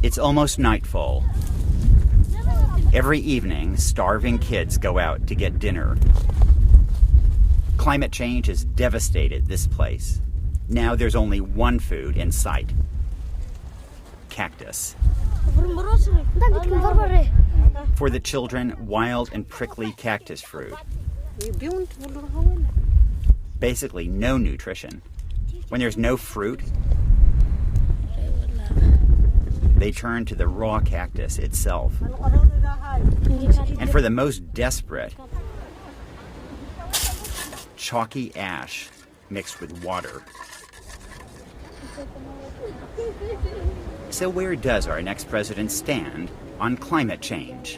It's almost nightfall. Every evening, starving kids go out to get dinner. Climate change has devastated this place. Now there's only one food in sight: cactus. For the children, wild and prickly cactus fruit. Basically no nutrition. When there's no fruit, they turn to the raw cactus itself. And for the most desperate, chalky ash mixed with water. So where does our next president stand on climate change?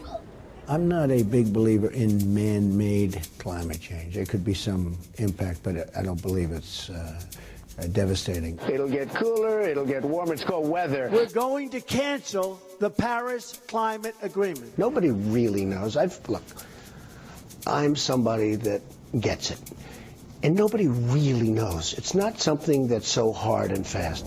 I'm not a big believer in man-made climate change. There could be some impact, but I don't believe it's devastating. It'll get cooler, it'll get warmer. It's called weather. We're going to cancel the Paris Climate Agreement. Nobody really knows. Look, I'm somebody that gets it. And nobody really knows. It's not something that's so hard and fast.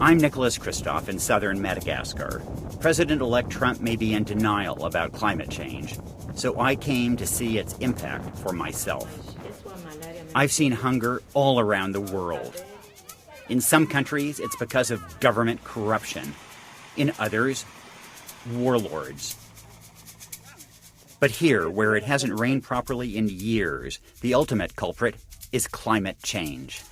I'm Nicholas Kristof in southern Madagascar. President-elect Trump may be in denial about climate change, so I came to see its impact for myself. I've seen hunger all around the world. In some countries, it's because of government corruption. In others, warlords. But here, where it hasn't rained properly in years, the ultimate culprit is climate change.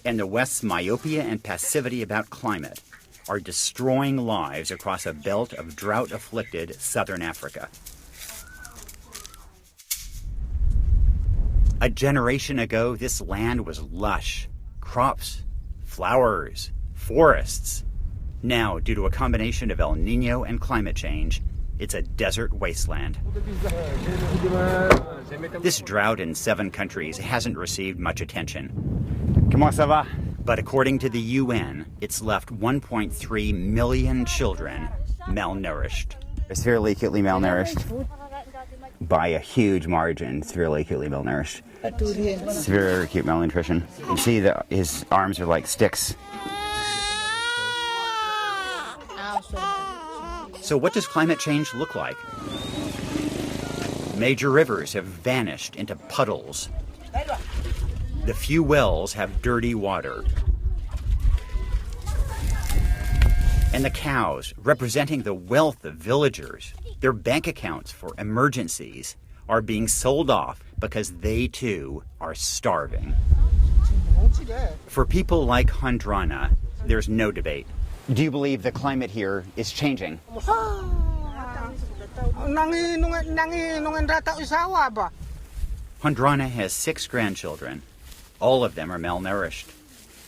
And the West's myopia and passivity about climate are destroying lives across a belt of drought-afflicted southern Africa. A generation ago, this land was lush. Crops, flowers, forests. Now, due to a combination of El Nino and climate change, it's a desert wasteland. This drought in 7 countries hasn't received much attention. Comment ça va? But according to the UN, it's left 1.3 million children malnourished. Severely acutely malnourished. By a huge margin, severely acutely malnourished. Severe acute malnutrition. You see that his arms are like sticks. So what does climate change look like? Major rivers have vanished into puddles. The few wells have dirty water. And the cows, representing the wealth of villagers, their bank accounts for emergencies, are being sold off because they too are starving. For people like Hondrana, there's no debate. Do you believe the climate here is changing? Hondrana has 6 grandchildren. All of them are malnourished.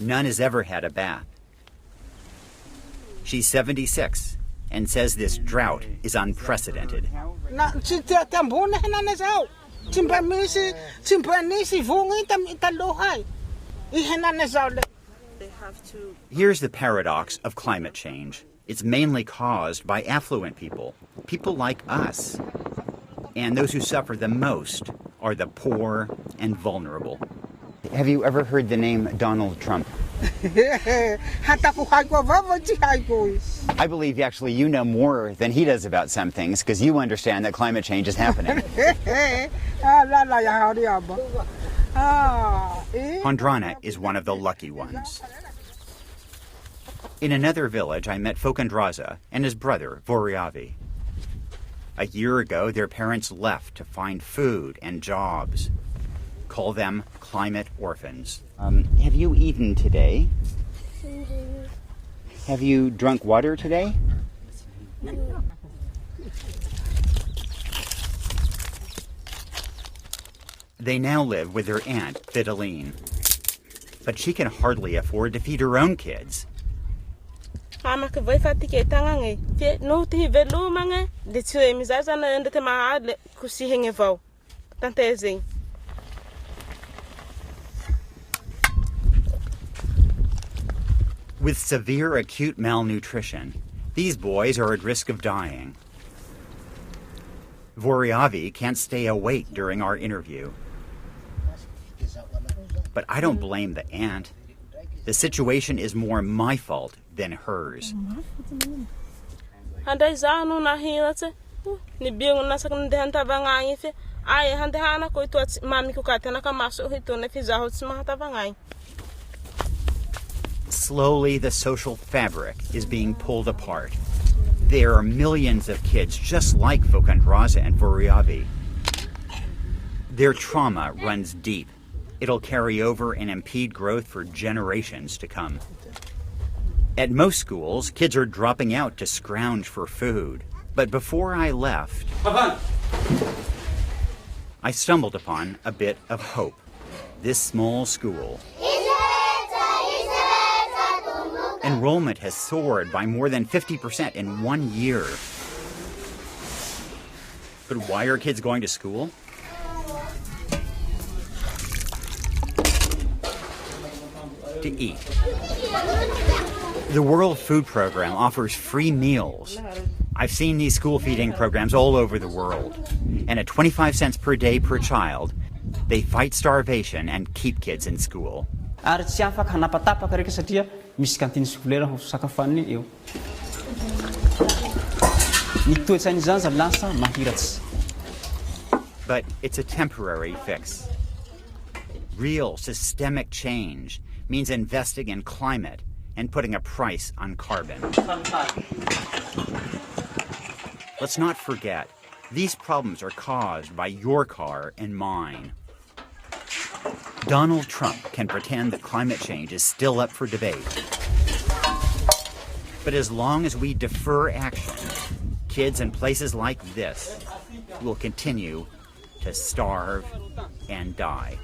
None has ever had a bath. She's 76 and says this drought is unprecedented. Here's the paradox of climate change. It's mainly caused by affluent people, people like us. And those who suffer the most are the poor and vulnerable. Have you ever heard the name Donald Trump? I believe actually you know more than he does about some things because you understand that climate change is happening. Hondrana is one of the lucky ones. In another village, I met Fokandraza and his brother, Voriavi. A year ago, their parents left to find food and jobs. Call them climate orphans. Have you eaten today? Have you drunk water today? They now live with their aunt, Fideline. But she can hardly afford to feed her own kids. With severe acute malnutrition, these boys are at risk of dying. Voriavi can't stay awake during our interview. But I don't blame the aunt. The situation is more my fault than hers. Slowly, the social fabric is being pulled apart. There are millions of kids just like Fokandraza and Voriavi. Their trauma runs deep. It'll carry over and impede growth for generations to come. At most schools, kids are dropping out to scrounge for food. But before I left, I stumbled upon a bit of hope. This small school. Enrollment has soared by more than 50% in 1 year. But why are kids going to school? To eat. The World Food Program offers free meals. I've seen these school feeding programs all over the world. And at 25 cents per day per child, they fight starvation and keep kids in school. Ary tsy afaka hanapatapaka reka satria misy kantiny scolaire sakafany eo. Ny toetsain'izany zany lasa mahiratsy. But it's a temporary fix. Real systemic change means investing in climate and putting a price on carbon. Let's not forget, these problems are caused by your car and mine. Donald Trump can pretend that climate change is still up for debate. But as long as we defer action, kids in places like this will continue to starve and die.